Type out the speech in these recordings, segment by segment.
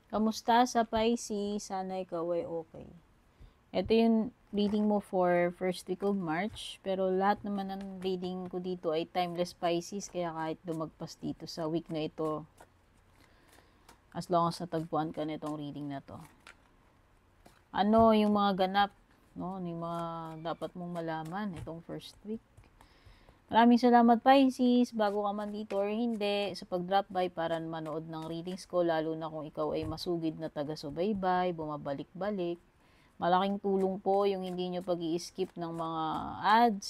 Kamusta sa Pisces? Sana ikaw ay okay. Ito yung reading mo for first week of March. Pero lahat naman ng reading ko dito ay timeless Pisces. Kaya kahit dumagpas dito sa week na ito, as long as natagpuan ka nitong reading na to. Ano yung mga ganap? No? Ano yung mga dapat mong malaman itong first week? Maraming salamat Pisces, bago ka man dito or hindi, sa pag-drop by para manood ng readings ko, lalo na kung ikaw ay masugid na taga-subaybay, bumabalik-balik. Malaking tulong po yung hindi nyo pag-i-skip ng mga ads,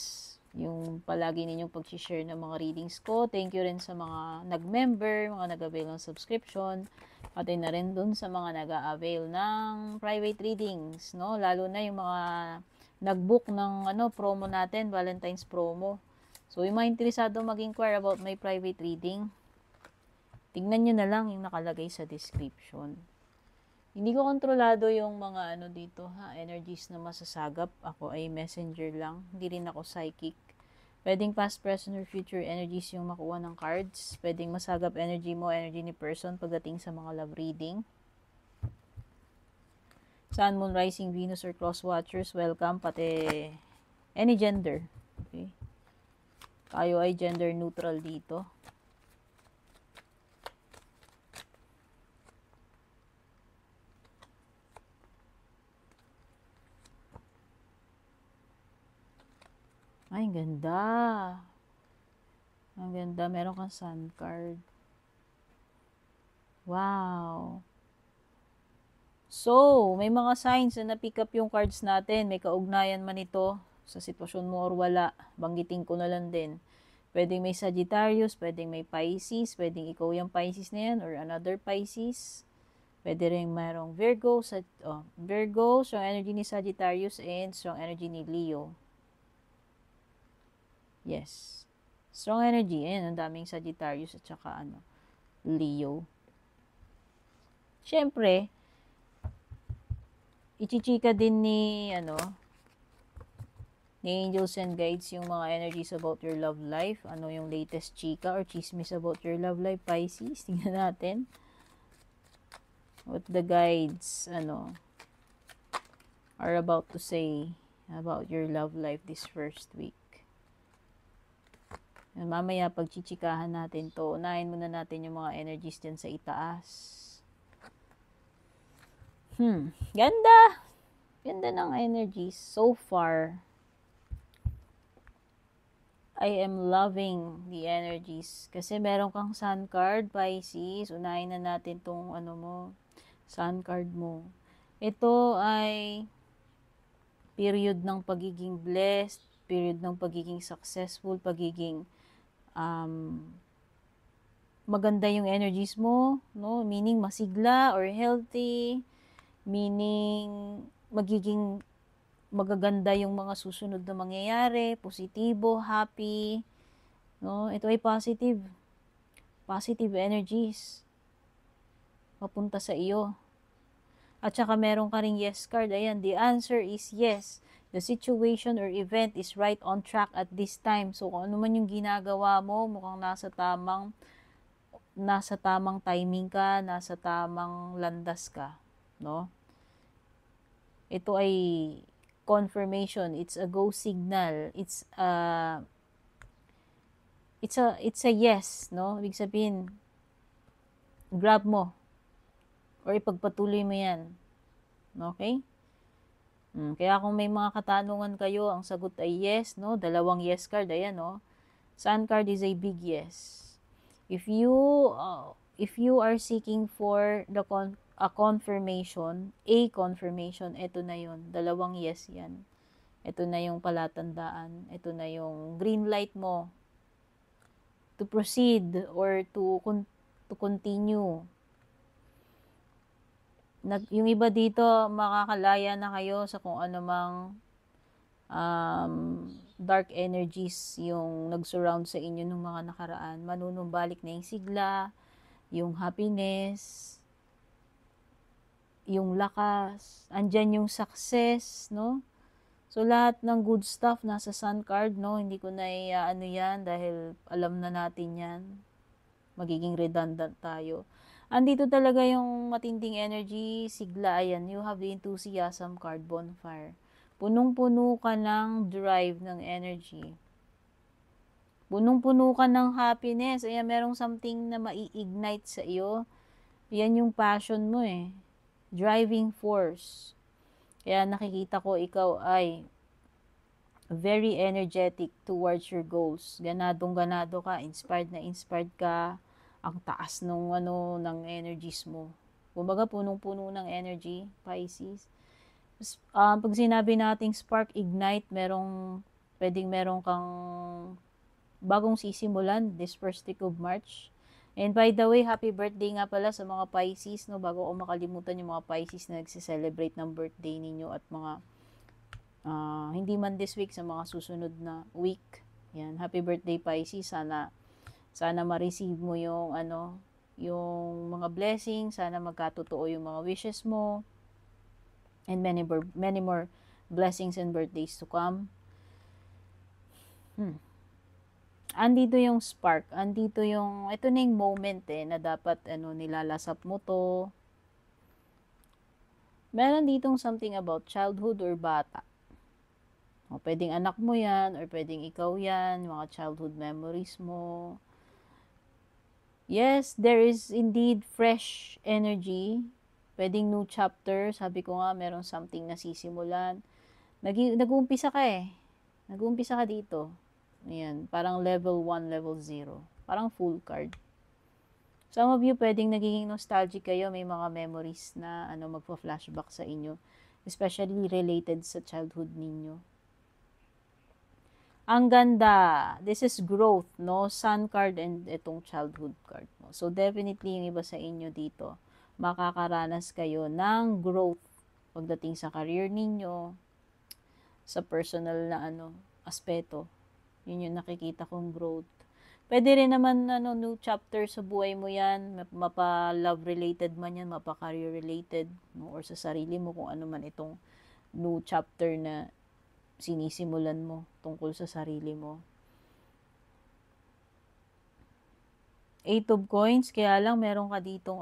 yung palagi ninyong pag-share ng mga readings ko. Thank you rin sa mga nag-member, mga nag-avail ng subscription, pati na rin dun sa mga nag-avail ng private readings, no? Lalo na yung mga nag-book ng promo natin, Valentine's promo. So, yung mga interesado mag-inquire about my private reading, tignan nyo na lang yung nakalagay sa description. Hindi ko kontrolado yung mga dito, energies na masasagap. Ako ay messenger lang. Hindi rin ako psychic. Pwedeng past, present, or future energies yung makuha ng cards. Pwedeng masagap energy mo, energy ni person pagdating sa mga love reading. Sun, Moon, Rising, Venus, or Cross Watchers, welcome. Pati any gender. Okay? Tayo ay gender neutral dito. Ay, ang ganda. Ang ganda. Meron kang sun card. Wow. So, may mga signs na na-pick up yung cards natin. May kaugnayan man ito sa sitwasyon mo or wala. Banggitin ko na lang din. Pwedeng may Sagittarius, pwedeng may Pisces, pwedeng ikaw yung Pisces na yan or another Pisces. Pwede rin mayroong Virgo, Virgo, strong energy ni Sagittarius and strong energy ni Leo. Yes. Strong energy. Ayan, ang daming Sagittarius at saka Leo. Siyempre, ichichika din ni angels and guides yung mga energies about your love life. Ano yung latest chika or chismis about your love life, Pisces? Tingnan natin. What the guides are about to say about your love life this first week. And mamaya pagchichikahan natin to, unahin muna natin yung mga energies dyan sa itaas. Ganda! Ganda ng energies so far. I am loving the energies. Kasi meron kang sun card, Pisces. Unahin na natin tong sun card mo. Ito ay period ng pagiging blessed, period ng pagiging successful, pagiging maganda yung energies mo, no? Meaning masigla or healthy, meaning magaganda yung mga susunod na mangyayari, positibo, happy, no? Ito ay positive energies papunta sa iyo. At saka meron ka ring yes card. Ayan, the answer is yes. The situation or event is right on track at this time. So, kung ano man yung ginagawa mo, mukhang nasa tamang timing ka, nasa tamang landas ka, no? Ito ay confirmation. It's a go signal. It's a yes, no? Ibig sabihin, grab mo or ipagpatuloy mo yan. Okay? Kaya kung may mga katanungan kayo, ang sagot ay yes, no? Dalawang yes card, ayan, no? Sun card is a big yes. If you are seeking for a confirmation, ito na yun. Dalawang yes yan. Ito na yung palatandaan. Ito na yung green light mo to proceed or to continue. Yung iba dito, makakalaya na kayo sa kung anumang dark energies yung nag-surround sa inyo nung mga nakaraan. Manunumbalik na yung sigla, yung happiness, yung lakas, andyan yung success, no? So, lahat ng good stuff nasa sun card, no? Hindi ko na yan dahil alam na natin yan. magiging redundant tayo. Andito talaga yung matinding energy, sigla, ayan, you have the enthusiasm card, bonfire. Punong-puno ka ng drive ng energy. Punong-puno ka ng happiness. Ayan, merong something na mai-ignite sa iyo. Yan yung passion mo eh. Driving force. Kaya nakikita ko ikaw ay very energetic towards your goals. Ganadong-ganado ka, inspired na inspired ka. Ang taas ng ng energies mo. Kumbaga punong-puno ng energy, Pisces. Pag sinabi nating spark, ignite, pwedeng merong kang bagong sisimulan this first week of March. And by the way, happy birthday nga pala sa mga Pisces, no? Bago ko makalimutan yung mga Pisces na nagse-celebrate ng birthday ninyo at mga hindi man this week, sa mga susunod na week. Yan, happy birthday Pisces. Sana ma-receive mo yung yung mga blessings, sana magkatotoo yung mga wishes mo. And many more blessings and birthdays to come. Andito yung spark, ito na yung moment na dapat nilalasap mo to. Meron ditong something about childhood or bata. O, pwedeng anak mo yan, or pwedeng ikaw yan, mga childhood memories mo. Yes, there is indeed fresh energy. Pwedeng new chapter, sabi ko nga, meron something na sisimulan. Nag-uumpisa ka Nag-uumpisa ka dito. Ayan, parang level 1, level 0. Parang full card. Some of you, pwedeng nagiging nostalgic kayo. May mga memories na magpa-flashback sa inyo. Especially related sa childhood ninyo. Ang ganda. This is growth, no? Sun card and itong childhood card mo. So, definitely, yung iba sa inyo dito, makakaranas kayo ng growth pagdating sa career ninyo, sa personal na aspeto. Yun yung nakikita kong growth. Pwede rin naman new chapter sa buhay mo yan, mapa-love related man yan, mapa-career related, no? Or sa sarili mo, kung ano man itong new chapter na sinisimulan mo tungkol sa sarili mo. 8 of coins, kaya lang meron ka ditong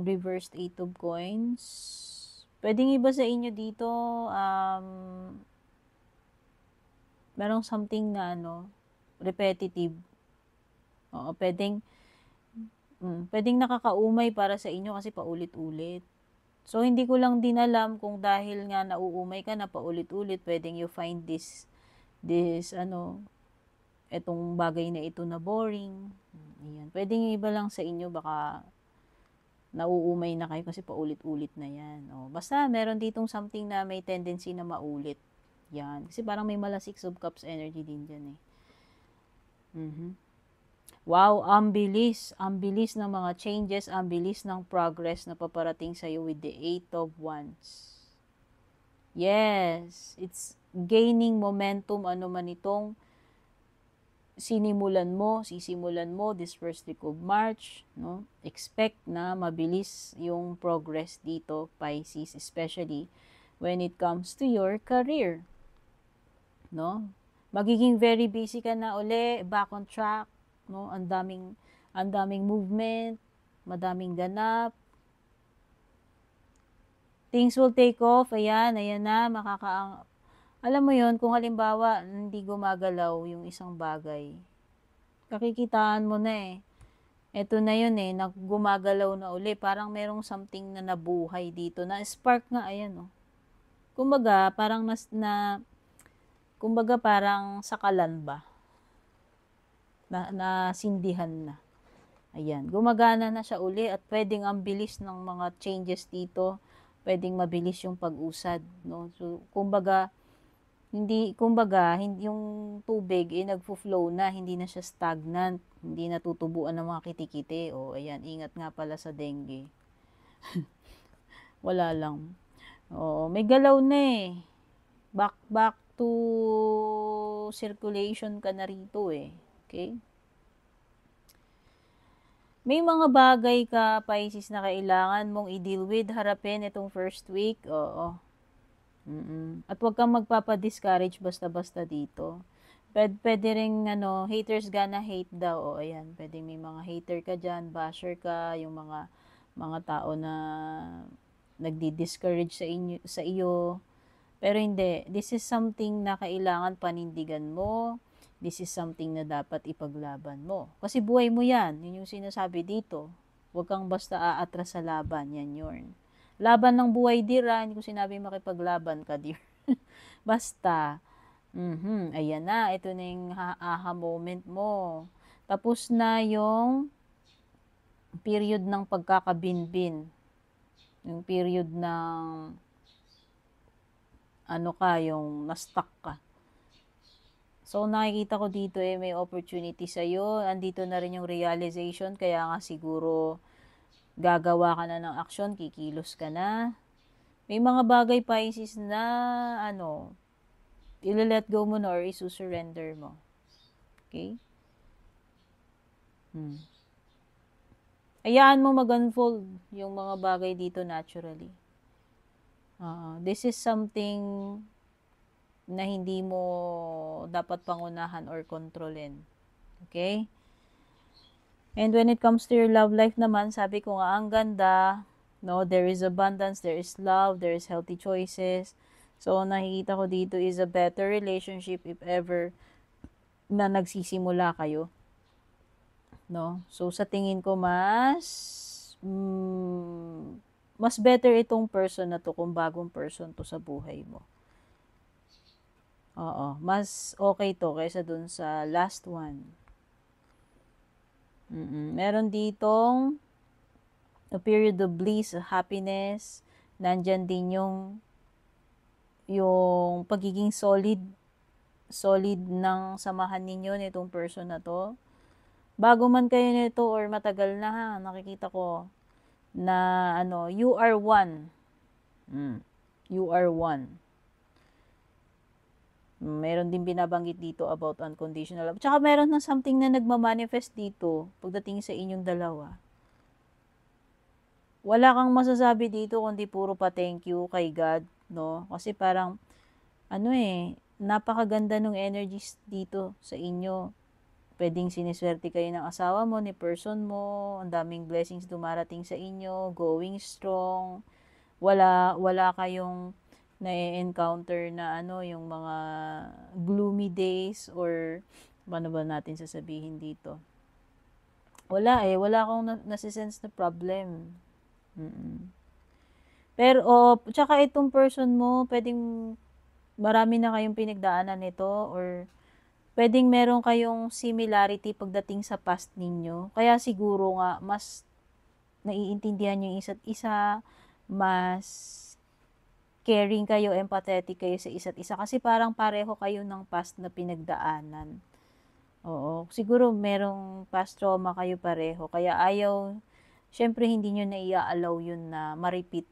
reversed 8 of coins. Pwedeng iba sa inyo dito, merong something na repetitive. Oo, pwedeng nakakaumay para sa inyo kasi paulit-ulit. So, hindi ko lang din alam kung dahil nga nauumay ka na paulit-ulit, pwedeng you find this etong bagay na ito na boring. Ayan. Pwedeng iba lang sa inyo, baka nauumay na kayo kasi paulit-ulit na yan. O, basta meron ditong something na may tendency na maulit. Yan. Kasi parang may mala 6 of cups energy din dyan eh. Wow, ang bilis. Ang bilis ng mga changes, ang bilis ng progress na paparating sa'yo with the 8 of Wands. Yes, it's gaining momentum, ano man itong sisimulan mo this first week of March, no? Expect na mabilis yung progress dito, Pisces, especially when it comes to your career. No? Magiging very busy ka na uli, back on track, no? Ang daming movement, madaming ganap. Things will take off, ayan na, alam mo yon, kung halimbawa hindi gumagalaw yung isang bagay, kakikitaan mo na eh. Ito na yun eh, gumagalaw na uli, parang merong something na nabuhay dito, na spark nga, ayan oh. Kumbaga, parang sakalan ba? Nasindihan na. Ayan, gumagana na siya uli at pwedeng ang bilis ng mga changes dito, pwedeng mabilis yung pag-usad, no? So, kumbaga yung tubig nagfo-flow na, hindi na siya stagnant, hindi natutubuan ng mga kitikite. O, ayan, ingat nga pala sa dengue. Wala lang. O, may galaw na eh. Back to circulation ka na rito eh. Okay? May mga bagay ka, Pisces, na kailangan mong i-deal with, harapin itong first week. Oo. At huwag kang magpapa-discourage basta-basta dito. Pwede rin, haters gonna hate daw. O, ayan, pwede may mga hater ka dyan, basher ka, yung mga tao na nagdi-discourage sa iyo. Pero hindi, this is something na kailangan panindigan mo. This is something na dapat ipaglaban mo. Kasi buhay mo yan. Yun yung sinasabi dito. Huwag kang basta aatras sa laban. Yan yun. Laban ng buhay, dear. Hindi ko sinabi makipaglaban ka, dear. Basta. Ayan na. Ito na yung aha moment mo. Tapos na yung period ng pagkakabinbin. Yung period ng yung na-stuck ka. So, nakikita ko dito may opportunity sa'yo. Andito na rin yung realization, kaya nga siguro gagawa ka na ng action, kikilos ka na. May mga bagay, Pisces, na ila-let go mo na or isusurrender mo. Okay? Hayaan mo mag-unfold yung mga bagay dito naturally. This is something na hindi mo dapat pangunahan or kontrolin. Okay? And when it comes to your love life naman, sabi ko nga, ang ganda, there is abundance, there is love, there is healthy choices. So, nakikita ko dito is a better relationship if ever na nagsisimula kayo. No? So, sa tingin ko mas better itong person na to kung bagong person to sa buhay mo. Oo, mas okay to kaysa dun sa last one. Meron ditong a period of bliss, happiness. Nandyan din yung pagiging solid ng samahan ninyo nitong person na to. Bago man kayo nito or matagal na nakikita ko na you are one. You are one. Meron din binabanggit dito about unconditional love. Tsaka meron na something na nagmamanifest dito pagdating sa inyong dalawa. Wala kang masasabi dito kundi puro pa thank you kay God, no? Kasi parang, napakaganda ng energies dito sa inyo. Pwedeng siniswerte kayo ng asawa mo, ni person mo, ang daming blessings dumarating sa inyo, going strong. Wala kayong na-encounter na yung mga gloomy days or paano ba natin sasabihin dito? Wala akong nasisense na problem. Pero, tsaka itong person mo, pwedeng marami na kayong pinagdaanan nito or pwedeng meron kayong similarity pagdating sa past ninyo. Kaya siguro nga, mas naiintindihan yung isa't isa, mas caring kayo, empathetic kayo sa isa't isa. Kasi parang pareho kayo ng past na pinagdaanan. Oo. Siguro merong past trauma kayo pareho. Kaya syempre hindi nyo na i-allow yun na ma-repeat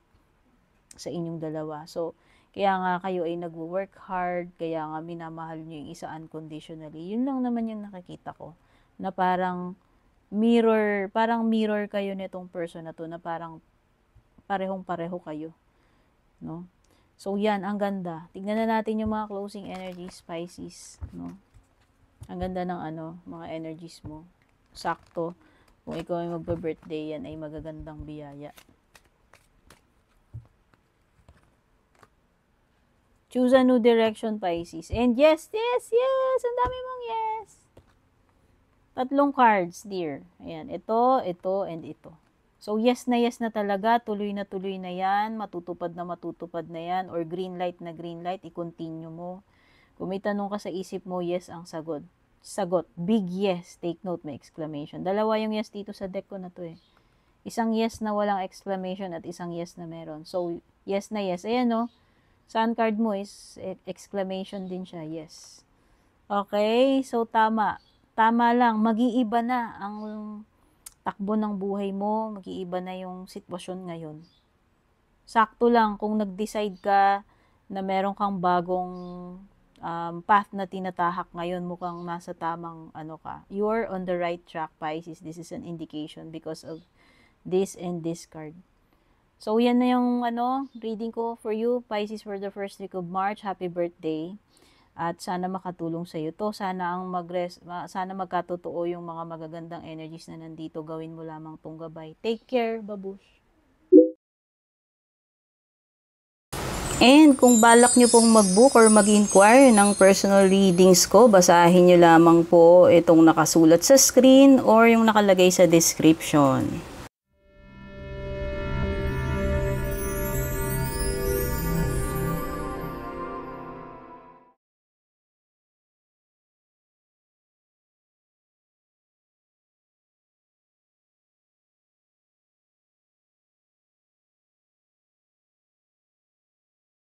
sa inyong dalawa. So, kaya nga kayo ay nag-work hard, kaya nga minamahal nyo yung isa unconditionally. Yun lang naman yung nakikita ko. Na parang mirror kayo nitong person na to, na parang parehong-pareho kayo. No? So, yan, ang ganda. Tignan na natin yung mga closing energies, Pisces, no? Ang ganda ng mga energies mo. Sakto. Kung ikaw ay magbe-birthday, yan ay magagandang biyaya. Choose a new direction, Pisces. And yes! Ang dami mong yes! 3 cards, dear. Ayan, ito, and ito. So, yes na talaga, tuloy na yan, matutupad na yan, or green light, i-continue mo. Kung may tanong ka sa isip mo, yes ang sagot. Big yes, take note, may exclamation. Dalawa yung yes dito sa deck ko na to eh. Isang yes na walang exclamation at isang yes na meron. So, yes na yes. Ayan no, sun card mo is exclamation din siya, yes. Okay, so tama lang, mag-iiba na ang takbo ng buhay mo, mag-iiba na yung sitwasyon ngayon. Sakto lang kung nag-decide ka na meron kang bagong path na tinatahak ngayon, mukhang nasa tamang ka. You're on the right track, Pisces. This is an indication because of this and this card. So, yan na yung reading ko for you, Pisces, for the first week of March. Happy birthday. At sana makatulong sa iyo to. Sana sana magkatotoo yung mga magagandang energies na nandito. Gawin mo lamang tong gabay. Take care, babush. And kung balak nyo pong mag-book or mag-inquire ng personal readings ko, basahin nyo lamang po itong nakasulat sa screen or yung nakalagay sa description.